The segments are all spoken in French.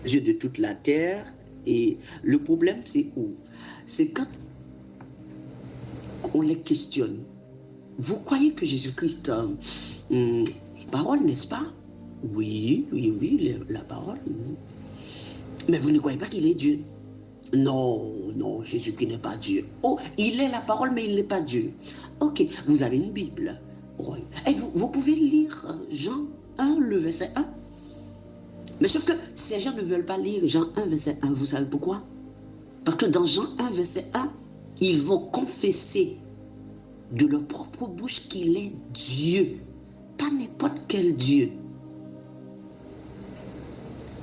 Dieu de toute la terre. Et le problème, c'est où? C'est quand on les questionne. Vous croyez que Jésus-Christ parole, n'est-ce pas? Oui, oui, oui, la parole. Mais vous ne croyez pas qu'il est Dieu? Non, non, Jésus-Christ n'est pas Dieu. Oh, il est la parole, mais il n'est pas Dieu. Ok, vous avez une Bible. Oui. Et vous pouvez lire Jean 1, le verset 1. Mais sauf que ces gens ne veulent pas lire Jean 1, verset 1. Vous savez pourquoi? Parce que dans Jean 1, verset 1, ils vont confesser de leur propre bouche qu'il est Dieu. Pas n'importe quel Dieu.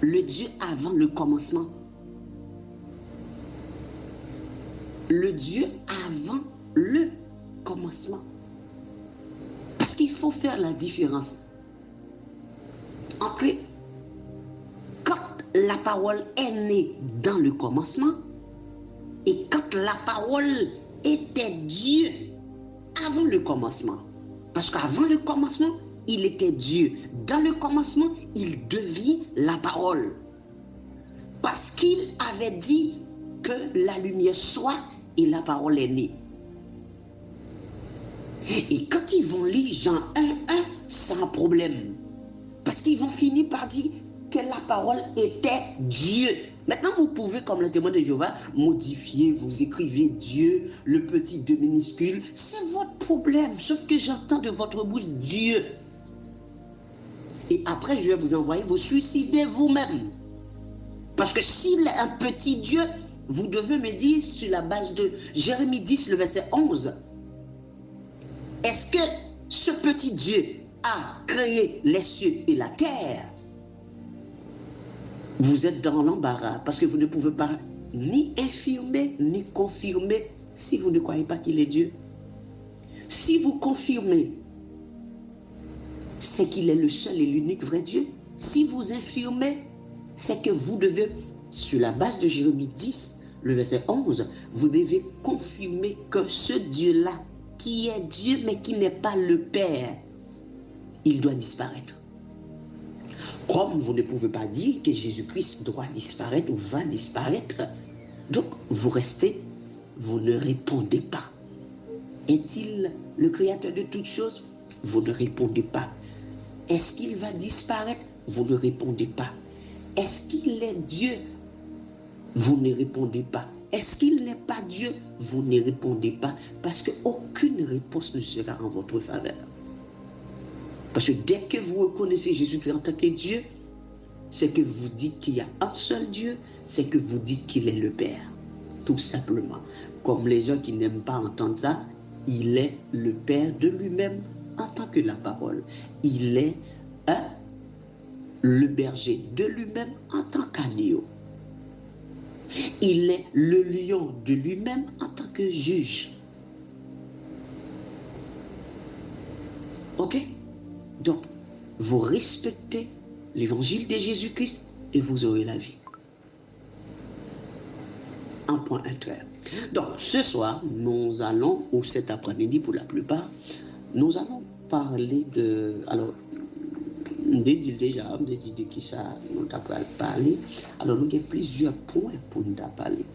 Le Dieu avant le commencement. Le Dieu avant le commencement. Parce qu'il faut faire la différence entre quand la parole est née dans le commencement et quand la parole était Dieu avant le commencement. Parce qu'avant le commencement, il était Dieu. Dans le commencement, il devient la parole. Parce qu'il avait dit que la lumière soit et la parole est née. Et quand ils vont lire Jean 1, 1, sans problème. Parce qu'ils vont finir par dire que la parole était Dieu. Maintenant, vous pouvez, comme le témoin de Jéhovah, modifier, vous écrivez Dieu, le petit 2 minuscule. C'est votre problème, sauf que j'entends de votre bouche Dieu. Et après, je vais vous envoyer vous suicider vous-même. Parce que s'il est un petit Dieu, vous devez me dire sur la base de Jérémie 10, le verset 11. Est-ce que ce petit Dieu a créé les cieux et la terre? Vous êtes dans l'embarras parce que vous ne pouvez pas ni infirmer ni confirmer si vous ne croyez pas qu'il est Dieu. Si vous confirmez, c'est qu'il est le seul et l'unique vrai Dieu. Si vous infirmez, c'est que vous devez, sur la base de Jérémie 10, le verset 11, vous devez confirmer que ce Dieu-là, qui est Dieu mais qui n'est pas le Père, il doit disparaître. Comme vous ne pouvez pas dire que Jésus-Christ doit disparaître ou va disparaître, donc vous restez, vous ne répondez pas. Est-il le créateur de toutes choses? Vous ne répondez pas. Est-ce qu'il va disparaître? Vous ne répondez pas. Est-ce qu'il est Dieu? Vous ne répondez pas. Est-ce qu'il n'est pas Dieu? Vous ne répondez pas parce qu'aucune réponse ne sera en votre faveur. Parce que dès que vous reconnaissez Jésus-Christ en tant que Dieu, c'est que vous dites qu'il y a un seul Dieu, c'est que vous dites qu'il est le Père. Tout simplement. Comme les gens qui n'aiment pas entendre ça, il est le Père de lui-même en tant que la parole. Il est le berger de lui-même en tant qu'agneau. Il est le lion de lui-même en tant que juge. Ok? Donc, vous respectez l'évangile de Jésus-Christ et vous aurez la vie. Un point interne. Donc, ce soir, nous allons, ou cet après-midi pour la plupart, nous allons parler de... Alors, déjà, de qui ça nous a parlé. Alors, nous avons plusieurs points pour nous parler.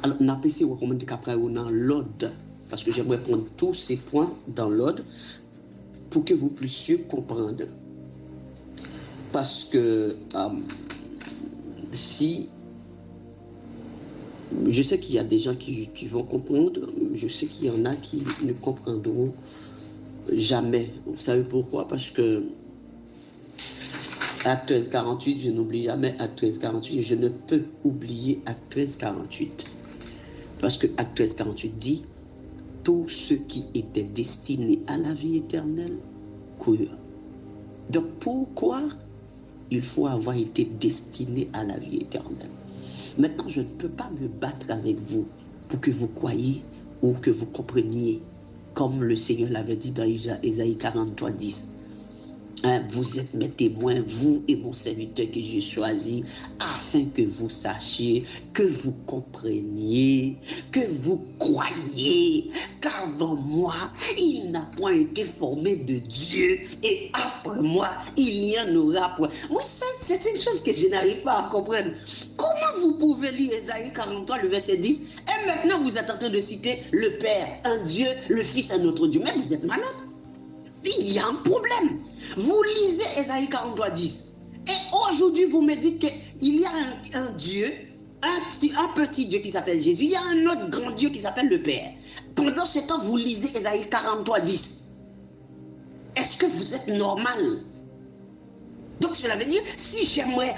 Alors, nous avons essayé de recommander qu'après, dans l'ordre, parce que j'aimerais prendre tous ces points dans l'ordre pour que vous puissiez comprendre. Parce que si... Je sais qu'il y a des gens qui vont comprendre, je sais qu'il y en a qui ne comprendront jamais. Vous savez pourquoi? Parce que Acte 13-48, je n'oublie jamais Acte 13-48, je ne peux oublier Acte 13-48. Parce que Acte 13-48 dit, tous ceux qui étaient destinés à la vie éternelle crurent. Donc pourquoi il faut avoir été destiné à la vie éternelle? Maintenant, je ne peux pas me battre avec vous pour que vous croyiez ou que vous compreniez, comme le Seigneur l'avait dit dans Ésaïe 43, 10. Vous êtes mes témoins, vous et mon serviteur que j'ai choisi, afin que vous sachiez, que vous compreniez, que vous croyiez qu'avant moi, il n'a point été formé de Dieu, et après moi, il n'y en aura point. Moi, c'est une chose que je n'arrive pas à comprendre. Comment vous pouvez lire Ésaïe 43, le verset 10, et maintenant vous êtes en train de citer le Père, un Dieu, le Fils, un autre Dieu. Mais vous êtes malade. Il y a un problème. Vous lisez Ésaïe 43, 10. Et aujourd'hui, vous me dites qu'il y a un Dieu, un petit Dieu qui s'appelle Jésus. Il y a un autre grand Dieu qui s'appelle le Père. Pendant ce temps, vous lisez Ésaïe 43, 10. Est-ce que vous êtes normal? Donc cela veut dire, si j'aimerais,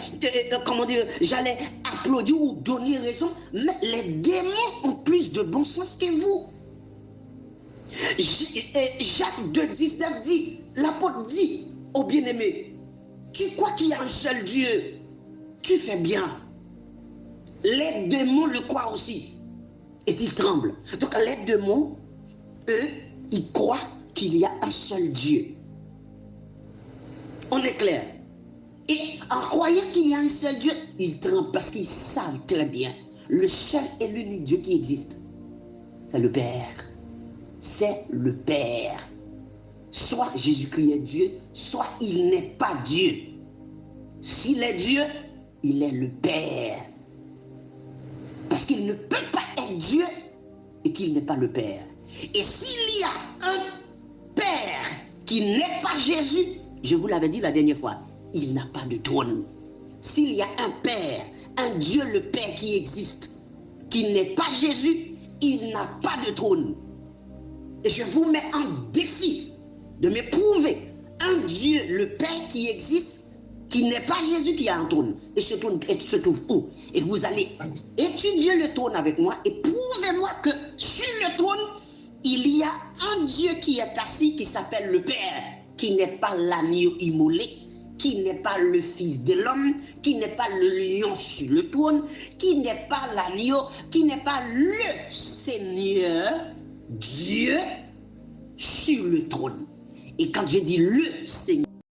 j'allais applaudir ou donner raison, mais les démons ont plus de bon sens que vous. Jacques 2, 19 dit, l'apôtre dit au bien-aimé, tu crois qu'il y a un seul Dieu, tu fais bien. Les démons le croient aussi, et ils tremblent. Donc les démons, eux, ils croient qu'il y a un seul Dieu. On est clair. Et en croyant qu'il y a un seul Dieu, ils tremblent parce qu'ils savent très bien, le seul et l'unique Dieu qui existe, c'est le Père. C'est le Père. Soit Jésus-Christ est Dieu, soit il n'est pas Dieu. S'il est Dieu, il est le Père. Parce qu'il ne peut pas être Dieu et qu'il n'est pas le Père. Et s'il y a un Père qui n'est pas Jésus, je vous l'avais dit la dernière fois, il n'a pas de trône. S'il y a un Père, un Dieu le Père qui existe, qui n'est pas Jésus, il n'a pas de trône. Et je vous mets en défi de me prouver un Dieu, le Père qui existe, qui n'est pas Jésus qui a un trône. Et ce trône se trouve où? Et vous allez étudier le trône avec moi et prouvez-moi que sur le trône, il y a un Dieu qui est assis qui s'appelle le Père, qui n'est pas l'agneau immolé, qui n'est pas le Fils de l'homme, qui n'est pas le lion sur le trône, qui n'est pas l'agneau, qui n'est pas le Seigneur Dieu sur le trône. Et quand je dis le Seigneur,